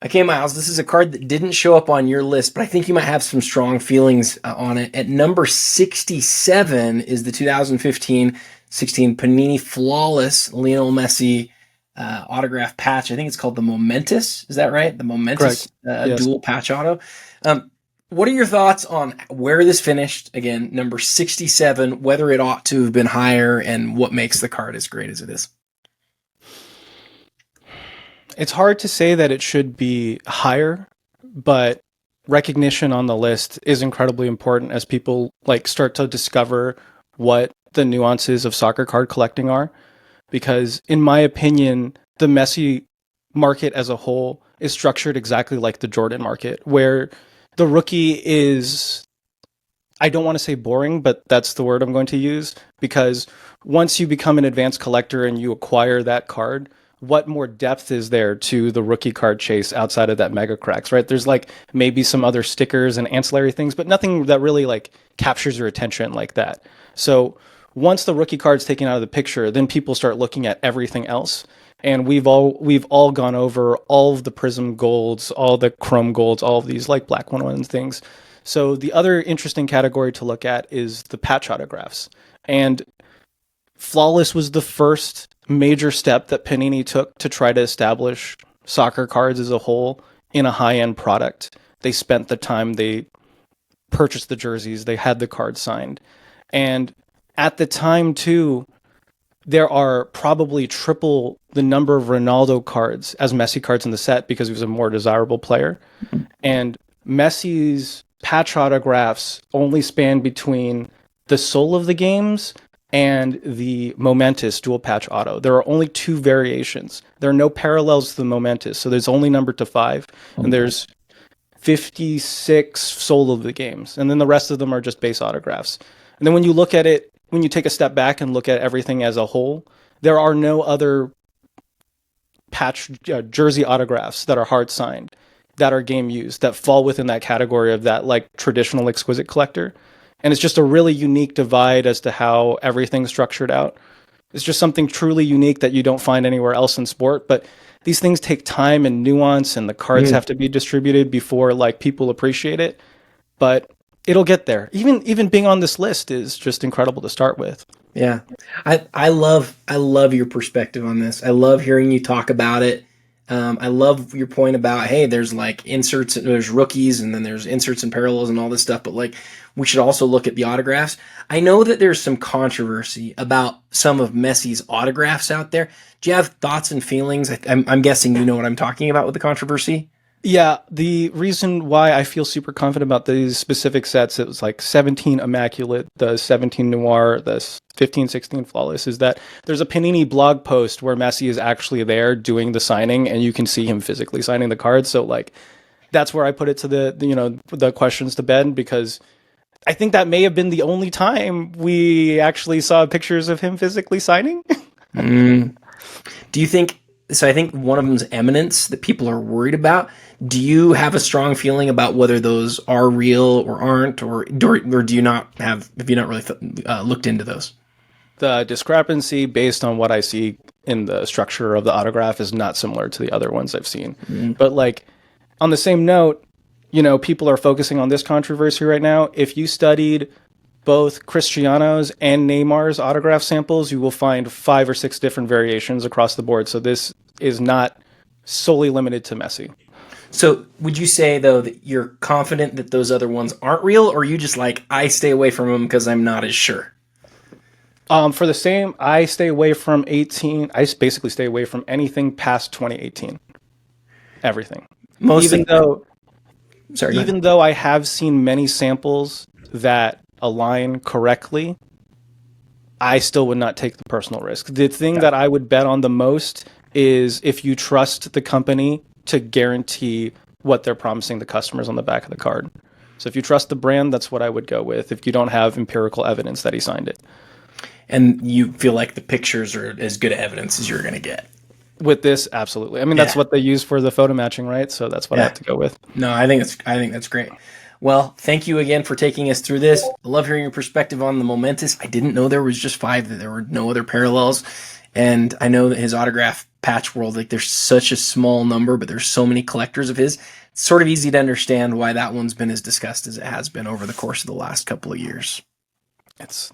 Okay, Miles, this is a card that didn't show up on your list, but I think you might have some strong feelings on it. At number 67 is the 2015-16 Panini Flawless Lionel Messi autograph patch. I think it's called the Momentous. Is that right? The Correct. Momentous Yes. dual patch auto. What are your thoughts on where this finished? Again, number 67, whether it ought to have been higher, and what makes the card as great as it is? It's hard to say that it should be higher, but recognition on the list is incredibly important as people like start to discover what the nuances of soccer card collecting are. Because in my opinion, the Messi market as a whole is structured exactly like the Jordan market, where the rookie is, I don't want to say boring, but that's the word I'm going to use, because once you become an advanced collector and you acquire that card, what more depth is there to the rookie card chase outside of that mega cracks, right? There's like maybe some other stickers and ancillary things, but nothing that really like captures your attention like that. So once the rookie card's taken out of the picture, then people start looking at everything else. And we've all gone over all of the prism golds, all the chrome golds, all of these like black 101 things. So the other interesting category to look at is the patch autographs. And Flawless was the first major step that Panini took to try to establish soccer cards as a whole in a high-end product. They spent the time, they purchased the jerseys, they had the cards signed. And at the time too, there are probably triple the number of Ronaldo cards as Messi cards in the set because he was a more desirable player. And Messi's patch autographs only span between the soul of the games and the Momentous dual patch auto. There are only two variations. There are no parallels to the Momentous, so there's only number to 5, and there's 56 soul of the games, and then the rest of them are just base autographs. And then when you look at it, when you take a step back and look at everything as a whole, there are no other patch jersey autographs that are hard signed, that are game used, that fall within that category of that like traditional exquisite collector. And it's just a really unique divide as to how everything's structured out. It's just something truly unique that you don't find anywhere else in sport. But these things take time and nuance, and the cards have to be distributed before like people appreciate it. But it'll get there. Even being on this list is just incredible to start with. Yeah. I love your perspective on this. I love hearing you talk about it. I love your point about, hey, there's like inserts, there's rookies, and then there's inserts and parallels and all this stuff, but like we should also look at the autographs. I know that there's some controversy about some of Messi's autographs out there. Do you have thoughts and feelings? I'm guessing you know what I'm talking about with the controversy. Yeah, the reason why I feel super confident about these specific sets, it was like 17 Immaculate, the 17 Noir, the 15-16 Flawless, is that there's a Panini blog post where Messi is actually there doing the signing, and you can see him physically signing the cards. So like, that's where I put it to the questions to bed, because I think that may have been the only time we actually saw pictures of him physically signing. Mm. Do you think so? I think one of them is eminence that people are worried about. Do you have a strong feeling about whether those are real or aren't, or do you not have you not really looked into those? The discrepancy based on what I see in the structure of the autograph is not similar to the other ones I've seen. Mm. But like on the same note, people are focusing on this controversy right now. If you studied both Cristiano's and Neymar's autograph samples, you will find 5 or 6 different variations across the board. So this is not solely limited to Messi. So would you say though that you're confident that those other ones aren't real, or are you just like, I stay away from them because I'm not as sure? For the same, I stay away from 18. I basically stay away from anything past 2018. Everything. Mostly. Even though Sorry. Go ahead. even though I have seen many samples that align correctly, I still would not take the personal risk. The thing that I would bet on the most is if you trust the company to guarantee what they're promising the customers on the back of the card. So if you trust the brand, that's what I would go with if you don't have empirical evidence that he signed it. And you feel like the pictures are as good evidence as you're going to get. With this, absolutely. I mean, that's what they use for the photo matching, right? So that's what I have to go with. No, I think that's great. Well, thank you again for taking us through this. I love hearing your perspective on the Momentous. I didn't know there was just 5, that there were no other parallels. And I know that his autograph patch world, like there's such a small number, but there's so many collectors of his. It's sort of easy to understand why that one's been as discussed as it has been over the course of the last couple of years. It's